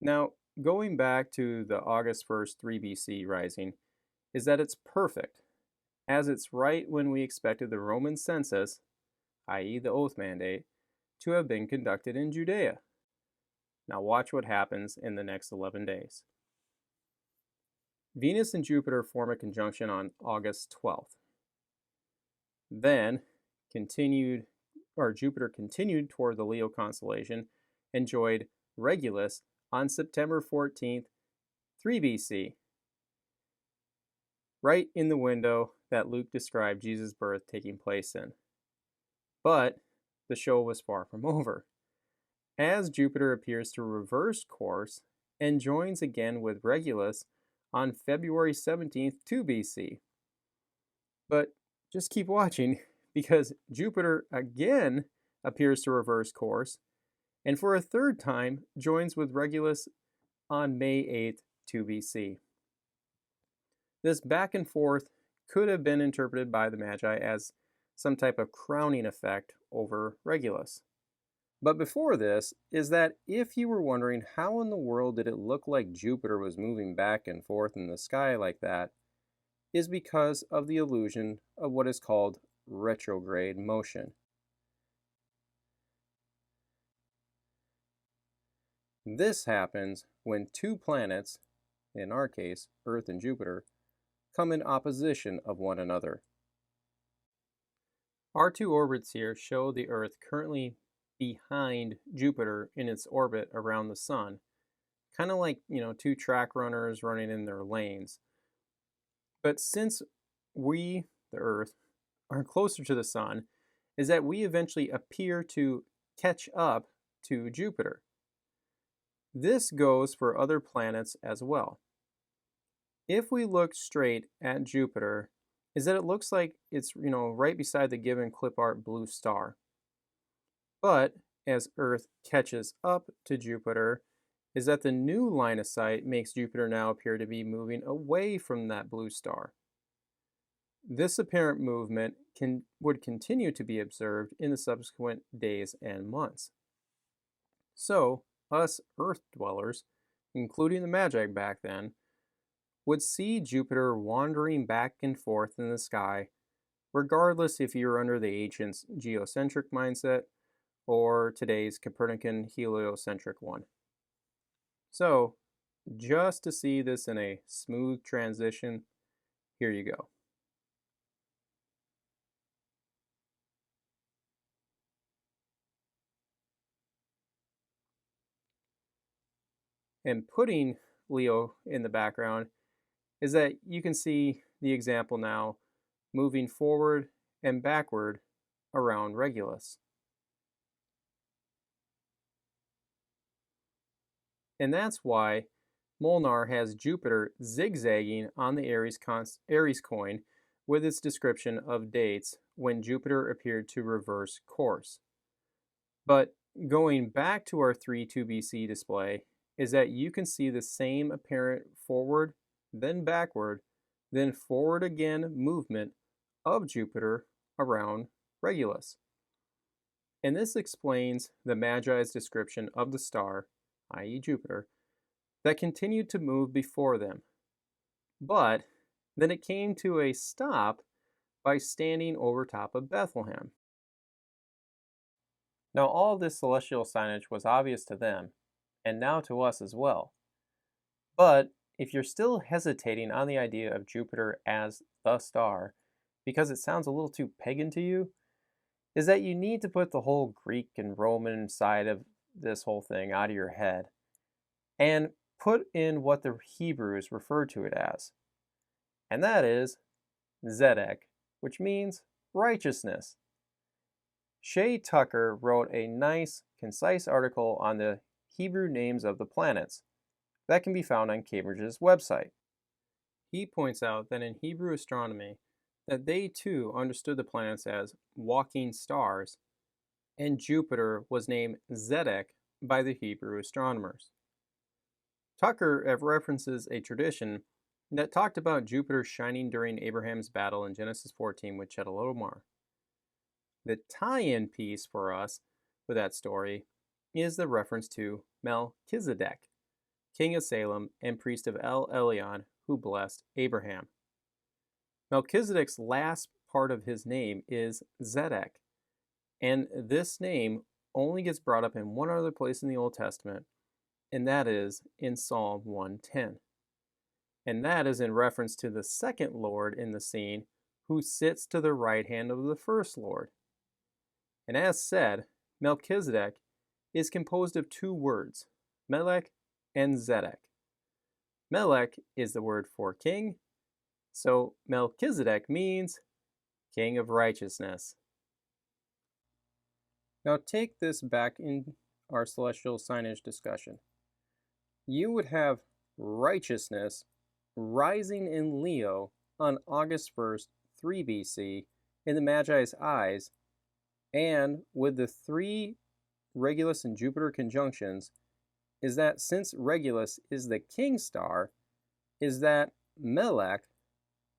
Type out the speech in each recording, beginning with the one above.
Now, going back to the August 1st 3 BC rising, is that it's perfect, as it's right when we expected the Roman census, i.e., the oath mandate, to have been conducted in Judea. Now, watch what happens in the next 11 days. Venus and Jupiter form a conjunction on August 12th. Then, Jupiter continued toward the Leo constellation and joined Regulus on September 14th, 3 BC, right in the window that Luke described Jesus' birth taking place in. But the show was far from over, as Jupiter appears to reverse course and joins again with Regulus on February 17th, 2 BC. But just keep watching, because Jupiter again appears to reverse course, and for a third time joins with Regulus on May 8th, 2 BC. This back and forth could have been interpreted by the Magi as some type of crowning effect over Regulus. But before this is that if you were wondering how in the world did it look like Jupiter was moving back and forth in the sky like that, is because of the illusion of what is called retrograde motion. This happens when two planets, in our case Earth and Jupiter, come in opposition of one another. Our two orbits here show the Earth currently behind Jupiter in its orbit around the Sun, kind of like, two track runners running in their lanes. But since we, the Earth, are closer to the Sun, is that we eventually appear to catch up to Jupiter. This goes for other planets as well. If we look straight at Jupiter, is that it looks like it's, right beside the given clip art blue star. But as Earth catches up to Jupiter, is that the new line of sight makes Jupiter now appear to be moving away from that blue star. This apparent movement would continue to be observed in the subsequent days and months. So, us Earth dwellers, including the Magi back then, would see Jupiter wandering back and forth in the sky, regardless if you're under the ancients' geocentric mindset or today's Copernican heliocentric one. So, just to see this in a smooth transition, here you go. And putting Leo in the background is that you can see the example now moving forward and backward around Regulus. And that's why Molnar has Jupiter zigzagging on the Aries coin with its description of dates when Jupiter appeared to reverse course. But going back to our 3-2 BC display is that you can see the same apparent forward, then backward, then forward again movement of Jupiter around Regulus. And this explains the Magi's description of the star, i.e. Jupiter, that continued to move before them. But then it came to a stop by standing over top of Bethlehem. Now all of this celestial signage was obvious to them, and now to us as well. But if you're still hesitating on the idea of Jupiter as the star, because it sounds a little too pagan to you, is that you need to put the whole Greek and Roman side of this whole thing out of your head and put in what the Hebrews refer to it as. And that is Zedek, which means righteousness. Shay Tucker wrote a nice, concise article on the Hebrew names of the planets that can be found on Cambridge's website. He points out that in Hebrew astronomy, that they too understood the planets as walking stars, and Jupiter was named Zedek by the Hebrew astronomers. Tucker references a tradition that talked about Jupiter shining during Abraham's battle in Genesis 14 with Chedorlaomer. The tie-in piece for us with that story is the reference to Melchizedek, king of Salem and priest of El Elyon, who blessed Abraham. Melchizedek's last part of his name is Zedek, and this name only gets brought up in one other place in the Old Testament, and that is in Psalm 110. And that is in reference to the second Lord in the scene, who sits to the right hand of the first Lord. And as said, Melchizedek is composed of two words, Melech and Zedek. Melech is the word for king, so Melchizedek means king of righteousness. Now take this back in our celestial signage discussion. You would have righteousness rising in Leo on August 1st, 3 BC, in the Magi's eyes, and with the three Regulus and Jupiter conjunctions, is that since Regulus is the king star, is that Melech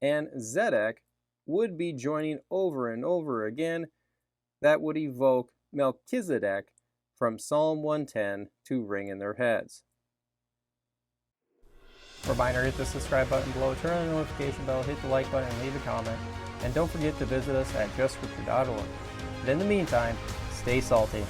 and Zedek would be joining over and over again. That would evoke Melchizedek from Psalm 110 to ring in their heads. Reminder, hit the subscribe button below, turn on the notification bell, hit the like button, and leave a comment. And don't forget to visit us at justscripture.org. But in the meantime, stay salty.